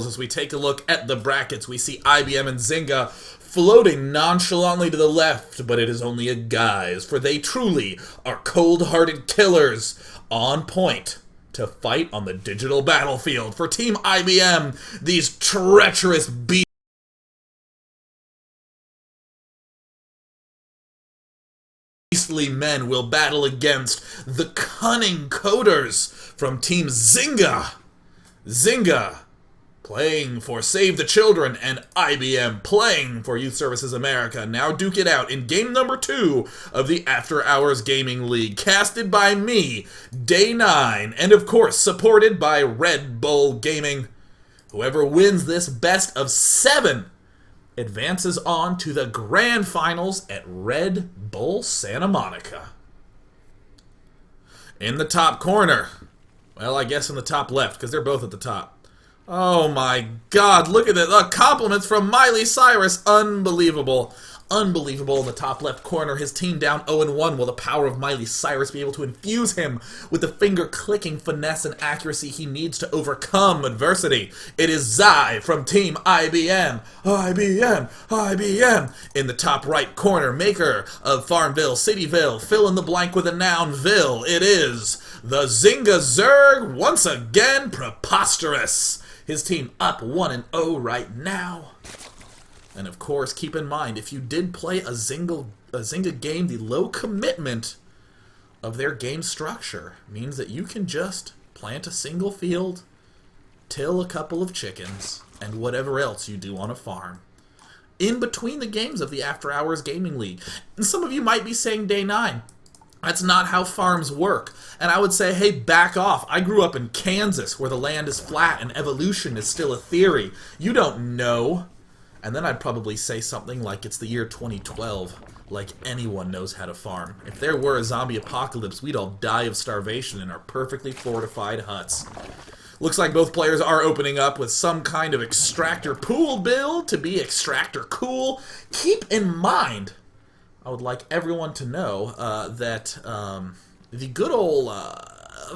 As we take a look at the brackets, we see IBM and Zynga floating nonchalantly to the left, but it is only a guise, for they truly are cold-hearted killers on point to fight on the digital battlefield. For Team IBM, these treacherous beastly men will battle against the cunning coders from Team Zynga. Zynga playing for Save the Children, and IBM playing for Youth Services America. Now duke it out in game number 2 of the After Hours Gaming League, casted by me, Day 9, and of course supported by Red Bull Gaming. Whoever wins this best of 7 advances on to the grand finals at Red Bull Santa Monica. In the top corner, well, I guess in the top left, because they're both at the top. Oh my god, look at that. Compliments from Miley Cyrus. Unbelievable. Unbelievable. In the top left corner, his team down 0-1. Will the power of Miley Cyrus be able to infuse him with the finger-clicking finesse and accuracy he needs to overcome adversity? It is Zai from Team IBM. IBM. IBM. In the top right corner, maker of Farmville, Cityville, fill in the blank with a noun, Ville. It is the Zynga Zerg, once again preposterous. His team up 1-0 right now. And of course, keep in mind, if you did play a Zynga game, the low commitment of their game structure means that you can just plant a single field, till a couple of chickens, and whatever else you do on a farm in between the games of the After Hours Gaming League. And some of you might be saying, Day 9, that's not how farms work. And I would say, hey, back off. I grew up in Kansas, where the land is flat and evolution is still a theory. You don't know. And then I'd probably say something like it's the year 2012, like anyone knows how to farm. If there were a zombie apocalypse, we'd all die of starvation in our perfectly fortified huts. Looks like both players are opening up with some kind of extractor pool build to be extractor cool. Keep in mind, I would like everyone to know that the good old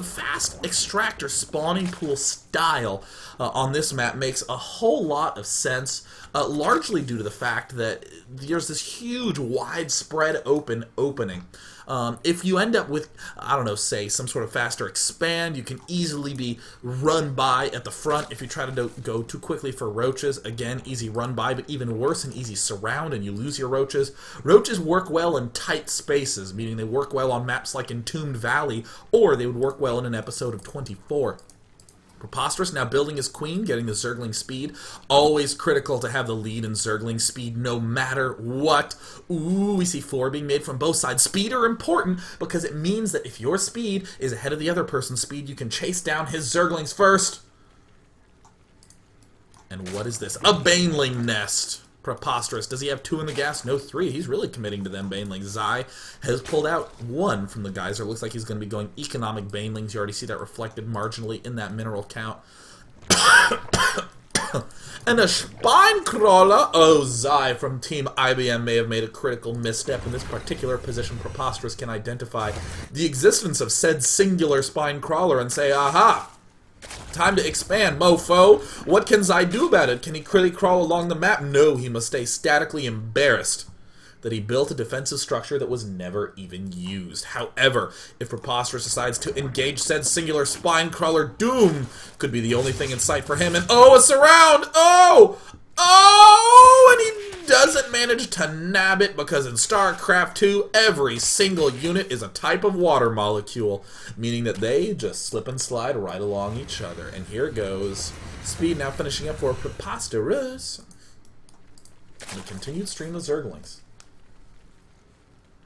fast extractor spawning pool style on this map makes a whole lot of sense, largely due to the fact that there's this huge widespread opening. If you end up with, I don't know, say some sort of faster expand, you can easily be run by at the front. If you try to go too quickly for roaches, again, easy run by, but even worse, an easy surround and you lose your roaches. Roaches work well in tight spaces, meaning they work well on maps like Entombed Valley, or they would work well in an episode of 24. Preposterous now building his queen, getting the Zergling speed. Always critical to have the lead in Zergling speed no matter what. Ooh, we see 4 being made from both sides. Speed are important because it means that if your speed is ahead of the other person's speed, you can chase down his Zerglings first. And what is this? A Baneling nest. Preposterous. Does he have 2 in the gas? No, 3. He's really committing to them Banelings. Zai has pulled out 1 from the geyser. Looks like he's going to be going economic Banelings. You already see that reflected marginally in that mineral count. And a spine crawler. Oh, Zai from Team IBM may have made a critical misstep in this particular position. Preposterous can identify the existence of said singular spine crawler and say, aha! Time to expand, mofo. What can Zai do about it? Can he critically crawl along the map? No, he must stay statically embarrassed that he built a defensive structure that was never even used. However, if Preposterous decides to engage said singular spine crawler, doom could be the only thing in sight for him. And oh, a surround! Oh! Oh! And he doesn't manage to nab it because in Starcraft 2, every single unit is a type of water molecule, meaning that they just slip and slide right along each other. And here goes. Speed now finishing up for Preposterous. And a continued stream of Zerglings.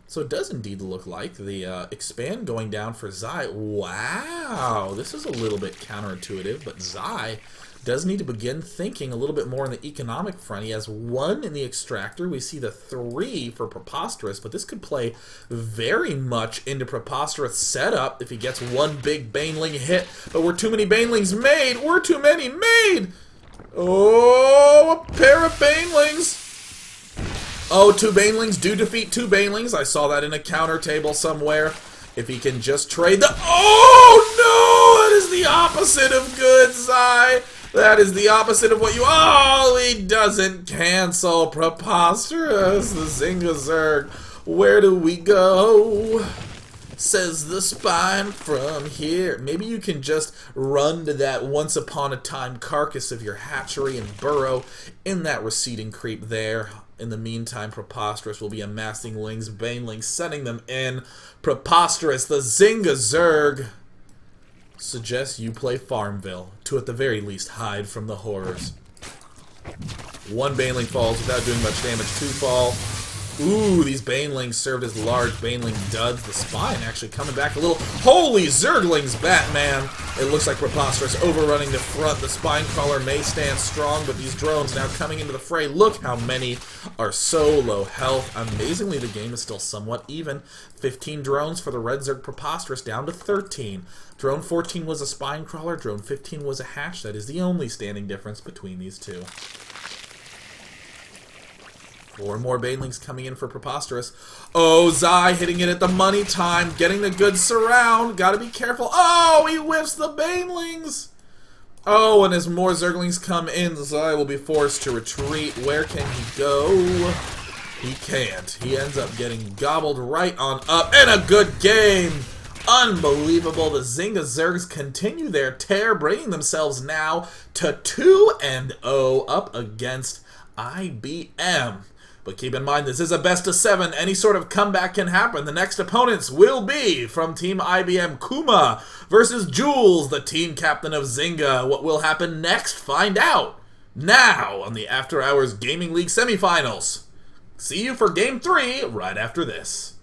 So it does indeed look like the expand going down for Zai. Wow, this is a little bit counterintuitive, but Zai does need to begin thinking a little bit more on the economic front. He has 1 in the extractor. We see the 3 for Preposterous, but this could play very much into Preposterous' setup if he gets 1 big Baneling hit. But were too many Banelings made? Were too many made? Oh, a pair of Banelings. Oh, 2 Banelings do defeat 2 Banelings. I saw that in a counter table somewhere. If he can just trade the... Oh, no! That is the opposite of good, Zai. That is the opposite of what you... Oh, he doesn't cancel. Preposterous. The Zynga Zerg. Where do we go? Says the spine from here. Maybe you can just run to that once upon a time carcass of your hatchery and burrow in that receding creep there. In the meantime, Preposterous will be amassing lings, banelings, sending them in. Preposterous, the Zynga Zerg, suggests you play Farmville to at the very least hide from the horrors. One baneling falls without doing much damage. Two fall. Ooh, these banelings served as large baneling duds. The spine actually coming back a little. Holy Zerglings, Batman! It looks like Preposterous overrunning the front. The spine crawler may stand strong, but these drones now coming into the fray. Look how many are so low health. Amazingly, the game is still somewhat even. 15 drones for the Red Zerg Preposterous, down to 13. Drone 14 was a spine crawler. Drone 15 was a hatch. That is the only standing difference between these two. 4 more banelings coming in for Preposterous. Oh, Zai hitting it at the money time, getting the good surround. Gotta be careful. Oh, he whiffs the banelings. Oh, and as more Zerglings come in, Zai will be forced to retreat. Where can he go? He can't. He ends up getting gobbled right on up. And a good game. Unbelievable. The Zynga Zergs continue their tear, bringing themselves now to 2-0 up against IBM. But keep in mind, this is a best of 7. Any sort of comeback can happen. The next opponents will be from Team IBM Kuma versus Jules, the team captain of Zynga. What will happen next? Find out now on the After Hours Gaming League semifinals. See you for Game 3 right after this.